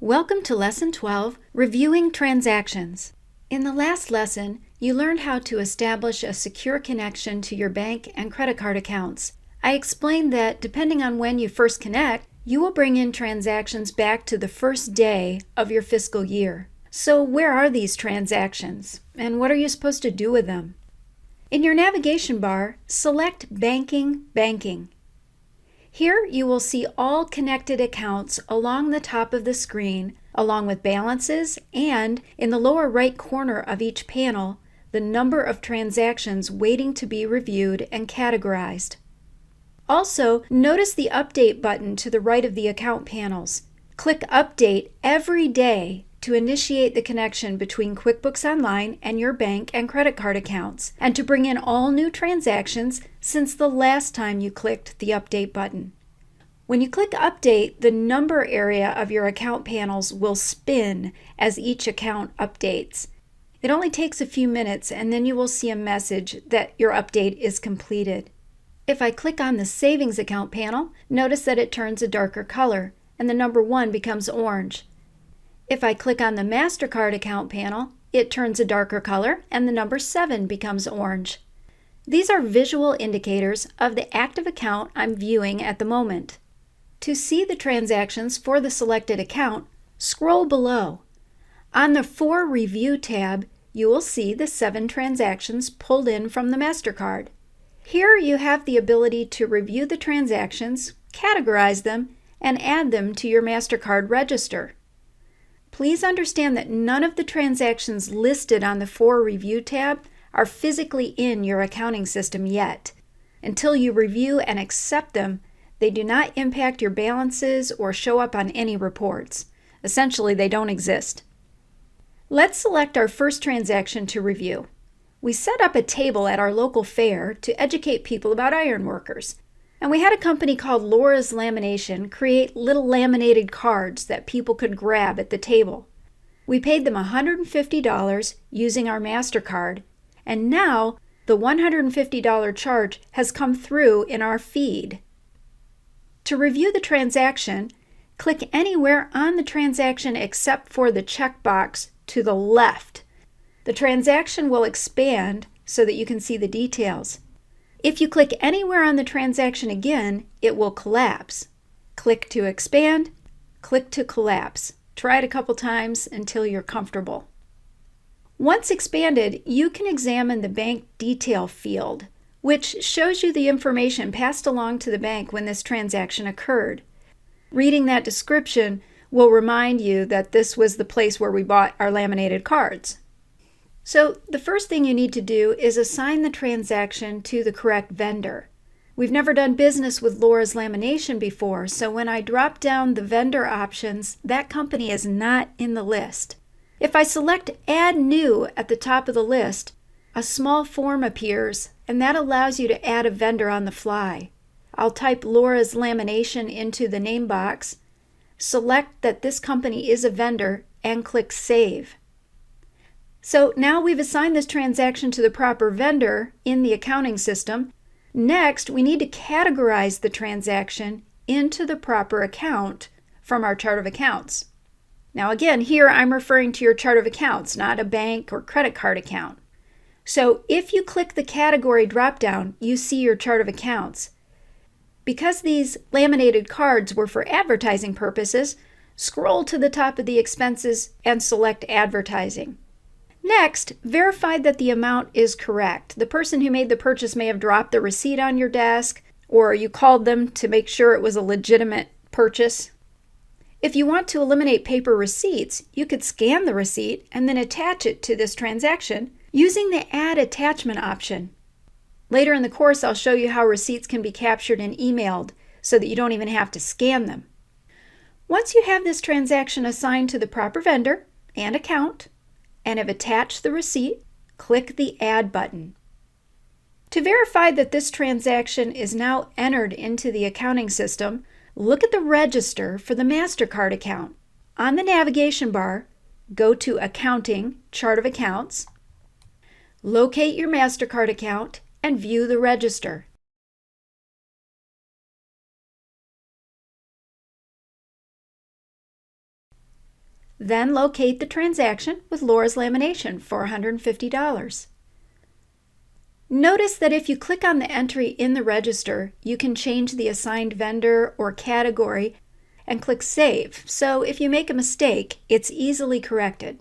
Welcome to Lesson 12, Reviewing Transactions. In the last lesson, you learned how to establish a secure connection to your bank and credit card accounts. I explained that depending on when you first connect, you will bring in transactions back to the first day of your fiscal year. So where are these transactions, and what are you supposed to do with them? In your navigation bar, select Banking. Here you will see all connected accounts along the top of the screen, along with balances, and in the lower right corner of each panel, the number of transactions waiting to be reviewed and categorized. Also, notice the Update button to the right of the account panels. Click Update every day to initiate the connection between QuickBooks Online and your bank and credit card accounts, and to bring in all new transactions since the last time you clicked the Update button. When you click Update, the number area of your account panels will spin as each account updates. It only takes a few minutes, and then you will see a message that your update is completed. If I click on the Savings Account panel, notice that it turns a darker color, and the number 1 becomes orange. If I click on the MasterCard account panel, it turns a darker color and the number 7 becomes orange. These are visual indicators of the active account I'm viewing at the moment. To see the transactions for the selected account, scroll below. On the For Review tab, you will see the 7 transactions pulled in from the MasterCard. Here you have the ability to review the transactions, categorize them, and add them to your MasterCard register. Please understand that none of the transactions listed on the For Review tab are physically in your accounting system yet. Until you review and accept them, they do not impact your balances or show up on any reports. Essentially, they don't exist. Let's select our first transaction to review. We set up a table at our local fair to educate people about ironworkers. And we had a company called Laura's Lamination create little laminated cards that people could grab at the table. We paid them $150 using our MasterCard, and now the $150 charge has come through in our feed. To review the transaction, click anywhere on the transaction except for the checkbox to the left. The transaction will expand so that you can see the details. If you click anywhere on the transaction again, it will collapse. Click to expand, click to collapse. Try it a couple times until you're comfortable. Once expanded, you can examine the bank detail field, which shows you the information passed along to the bank when this transaction occurred. Reading that description will remind you that this was the place where we bought our laminated cards. So the first thing you need to do is assign the transaction to the correct vendor. We've never done business with Laura's Lamination before, so when I drop down the vendor options, that company is not in the list. If I select Add New at the top of the list, a small form appears, and that allows you to add a vendor on the fly. I'll type Laura's Lamination into the name box, select that this company is a vendor, and click Save. So now we've assigned this transaction to the proper vendor in the accounting system. Next, we need to categorize the transaction into the proper account from our chart of accounts. Now again, here I'm referring to your chart of accounts, not a bank or credit card account. So if you click the category dropdown, you see your chart of accounts. Because these laminated cards were for advertising purposes, scroll to the top of the expenses and select Advertising. Next, verify that the amount is correct. The person who made the purchase may have dropped the receipt on your desk, or you called them to make sure it was a legitimate purchase. If you want to eliminate paper receipts, you could scan the receipt and then attach it to this transaction using the Add Attachment option. Later in the course, I'll show you how receipts can be captured and emailed so that you don't even have to scan them. Once you have this transaction assigned to the proper vendor and account, and have attached the receipt, click the Add button. To verify that this transaction is now entered into the accounting system, look at the register for the MasterCard account. On the navigation bar, go to Accounting, Chart of Accounts, locate your MasterCard account, and view the register. Then locate the transaction with Laura's Lamination for $150. Notice that if you click on the entry in the register, you can change the assigned vendor or category and click Save, so if you make a mistake, it's easily corrected.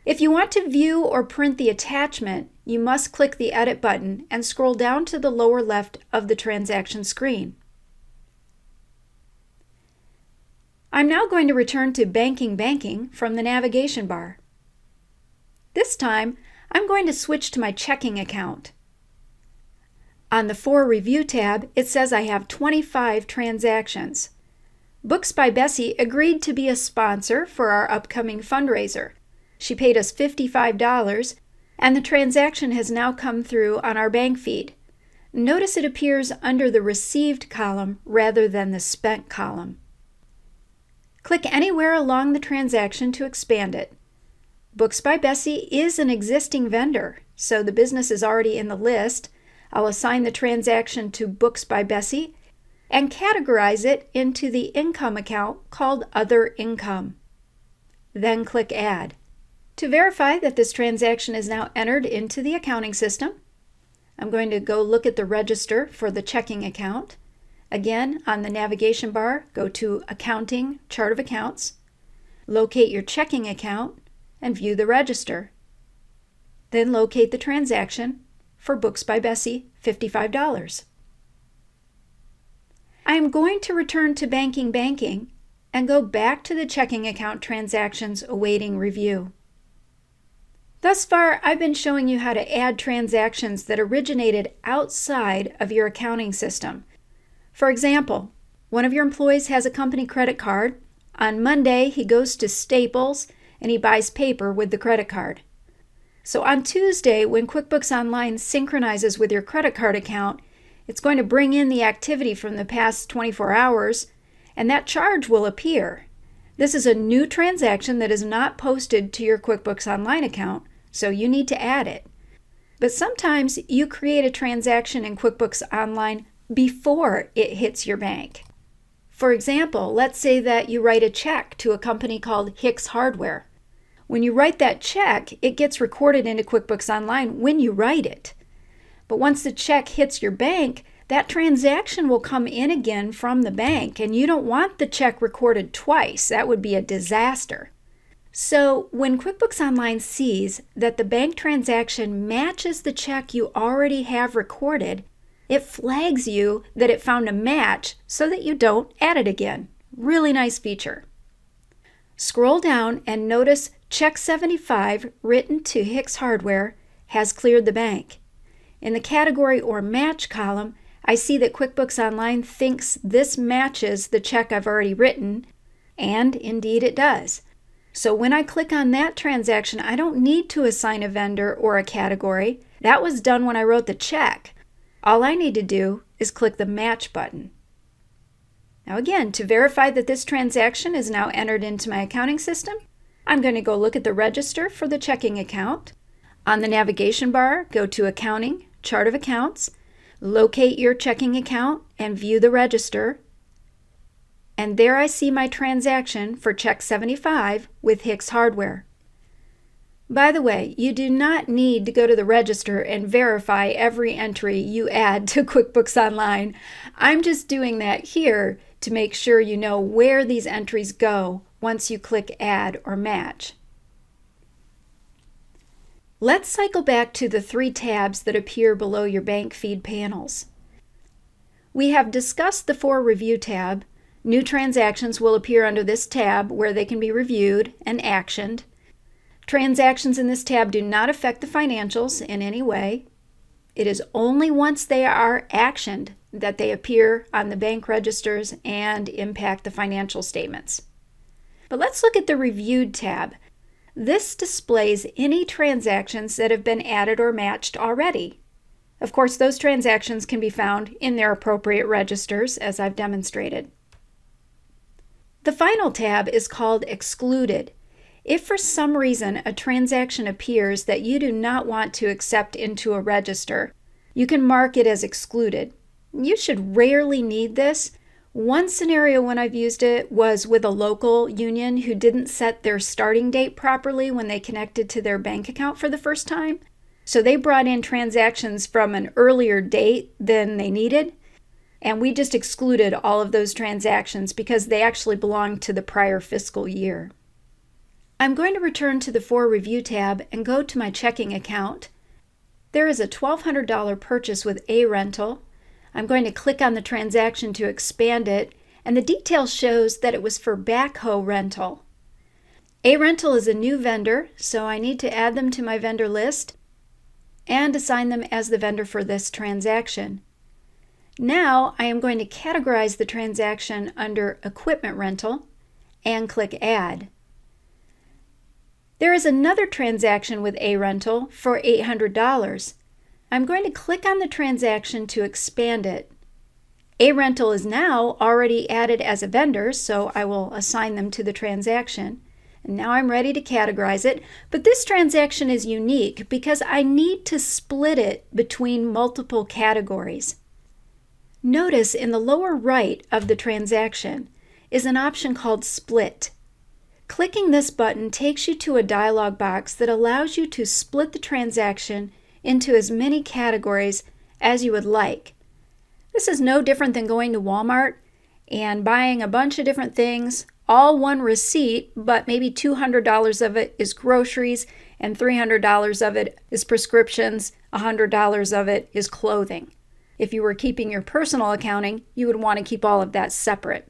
If you want to view or print the attachment, you must click the Edit button and scroll down to the lower left of the transaction screen. I'm now going to return to Banking from the navigation bar. This time, I'm going to switch to my checking account. On the For Review tab, it says I have 25 transactions. Books by Bessie agreed to be a sponsor for our upcoming fundraiser. She paid us $55, and the transaction has now come through on our bank feed. Notice it appears under the Received column rather than the Spent column. Click anywhere along the transaction to expand it. Books by Bessie is an existing vendor, so the business is already in the list. I'll assign the transaction to Books by Bessie and categorize it into the income account called Other Income. Then click Add. To verify that this transaction is now entered into the accounting system, I'm going to go look at the register for the checking account. Again, on the navigation bar, go to Accounting, Chart of Accounts, locate your checking account, and view the register. Then locate the transaction for Books by Bessie, $55. I am going to return to Banking and go back to the checking account transactions awaiting review. Thus far, I've been showing you how to add transactions that originated outside of your accounting system. For example, one of your employees has a company credit card. On Monday, he goes to Staples and he buys paper with the credit card. So on Tuesday, when QuickBooks Online synchronizes with your credit card account, it's going to bring in the activity from the past 24 hours, and that charge will appear. This is a new transaction that is not posted to your QuickBooks Online account, so you need to add it. But sometimes you create a transaction in QuickBooks Online before it hits your bank. For example, let's say that you write a check to a company called Hicks Hardware. When you write that check, it gets recorded into QuickBooks Online when you write it. But once the check hits your bank, that transaction will come in again from the bank, and you don't want the check recorded twice. That would be a disaster. So when QuickBooks Online sees that the bank transaction matches the check you already have recorded, it flags you that it found a match so that you don't add it again. Really nice feature. Scroll down and notice Check 75 written to Hicks Hardware has cleared the bank. In the Category or Match column, I see that QuickBooks Online thinks this matches the check I've already written, and indeed it does. So when I click on that transaction, I don't need to assign a vendor or a category. That was done when I wrote the check. All I need to do is click the Match button. Now again, to verify that this transaction is now entered into my accounting system, I'm going to go look at the register for the checking account. On the navigation bar, go to Accounting, Chart of Accounts, locate your checking account and view the register. And there I see my transaction for Check 75 with Hicks Hardware. By the way, you do not need to go to the register and verify every entry you add to QuickBooks Online. I'm just doing that here to make sure you know where these entries go once you click Add or Match. Let's cycle back to the 3 tabs that appear below your bank feed panels. We have discussed the For Review tab. New transactions will appear under this tab where they can be reviewed and actioned. Transactions in this tab do not affect the financials in any way. It is only once they are actioned that they appear on the bank registers and impact the financial statements. But let's look at the Reviewed tab. This displays any transactions that have been added or matched already. Of course, those transactions can be found in their appropriate registers, as I've demonstrated. The final tab is called Excluded. If for some reason a transaction appears that you do not want to accept into a register, you can mark it as excluded. You should rarely need this. One scenario when I've used it was with a local union who didn't set their starting date properly when they connected to their bank account for the first time. So they brought in transactions from an earlier date than they needed, and we just excluded all of those transactions because they actually belonged to the prior fiscal year. I'm going to return to the For Review tab and go to my checking account. There is a $1,200 purchase with A-Rental. I'm going to click on the transaction to expand it, and the detail shows that it was for backhoe rental. A-Rental is a new vendor, so I need to add them to my vendor list and assign them as the vendor for this transaction. Now I am going to categorize the transaction under Equipment Rental and click Add. There is another transaction with A-Rental for $800. I'm going to click on the transaction to expand it. A-Rental is now already added as a vendor, so I will assign them to the transaction. And now I'm ready to categorize it, but this transaction is unique because I need to split it between multiple categories. Notice in the lower right of the transaction is an option called Split. Clicking this button takes you to a dialog box that allows you to split the transaction into as many categories as you would like. This is no different than going to Walmart and buying a bunch of different things, all one receipt, but maybe $200 of it is groceries and $300 of it is prescriptions, $100 of it is clothing. If you were keeping your personal accounting, you would want to keep all of that separate.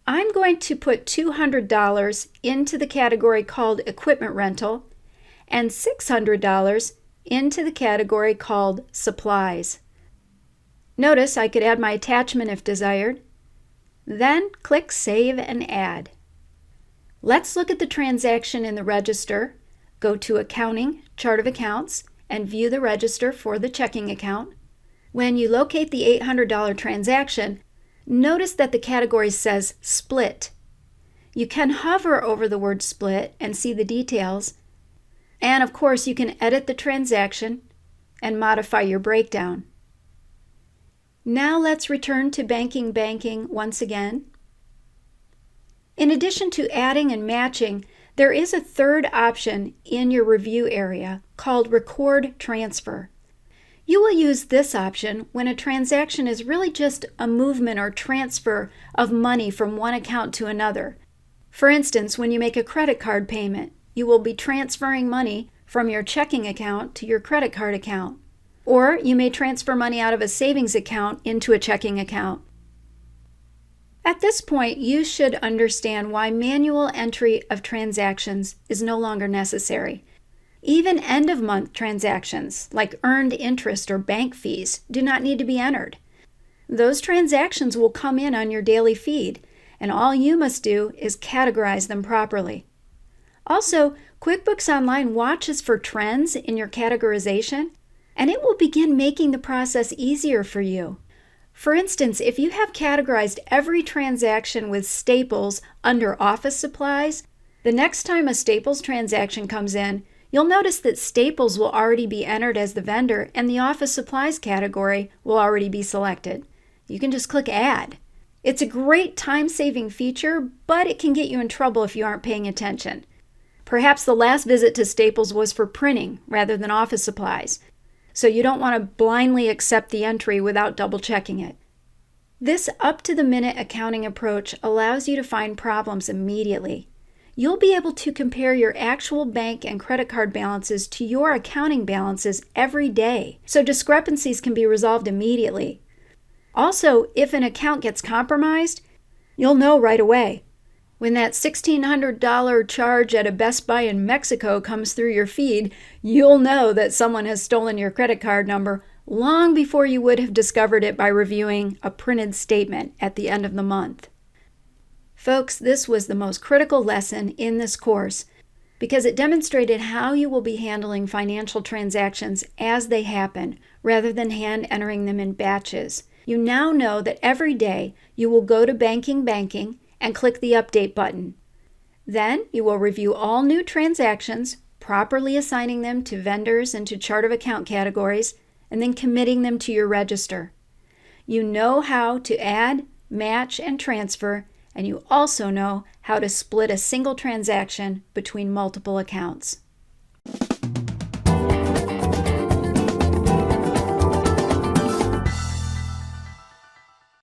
I'm going to put $200 into the category called Equipment Rental and $600 into the category called Supplies. Notice I could add my attachment if desired. Then click Save and Add. Let's look at the transaction in the register. Go to Accounting, Chart of Accounts, and view the register for the checking account. When you locate the $800 transaction, notice that the category says Split. You can hover over the word Split and see the details. And of course, you can edit the transaction and modify your breakdown. Now let's return to banking once again. In addition to adding and matching, there is a third option in your review area called Record Transfer. You will use this option when a transaction is really just a movement or transfer of money from one account to another. For instance, when you make a credit card payment, you will be transferring money from your checking account to your credit card account. Or you may transfer money out of a savings account into a checking account. At this point, you should understand why manual entry of transactions is no longer necessary. Even end-of-month transactions, like earned interest or bank fees, do not need to be entered. Those transactions will come in on your daily feed, and all you must do is categorize them properly. Also, QuickBooks Online watches for trends in your categorization, and it will begin making the process easier for you. For instance, if you have categorized every transaction with Staples under office supplies, the next time a Staples transaction comes in, you'll notice that Staples will already be entered as the vendor and the office supplies category will already be selected. You can just click Add. It's a great time-saving feature, but it can get you in trouble if you aren't paying attention. Perhaps the last visit to Staples was for printing rather than office supplies, so you don't want to blindly accept the entry without double-checking it. This up-to-the-minute accounting approach allows you to find problems immediately. You'll be able to compare your actual bank and credit card balances to your accounting balances every day, so discrepancies can be resolved immediately. Also, if an account gets compromised, you'll know right away. When that $1,600 charge at a Best Buy in Mexico comes through your feed, you'll know that someone has stolen your credit card number long before you would have discovered it by reviewing a printed statement at the end of the month. Folks, this was the most critical lesson in this course because it demonstrated how you will be handling financial transactions as they happen rather than hand entering them in batches. You now know that every day you will go to banking and click the Update button. Then you will review all new transactions, properly assigning them to vendors and to chart of account categories, and then committing them to your register. You know how to add, match, and transfer, and you also know how to split a single transaction between multiple accounts.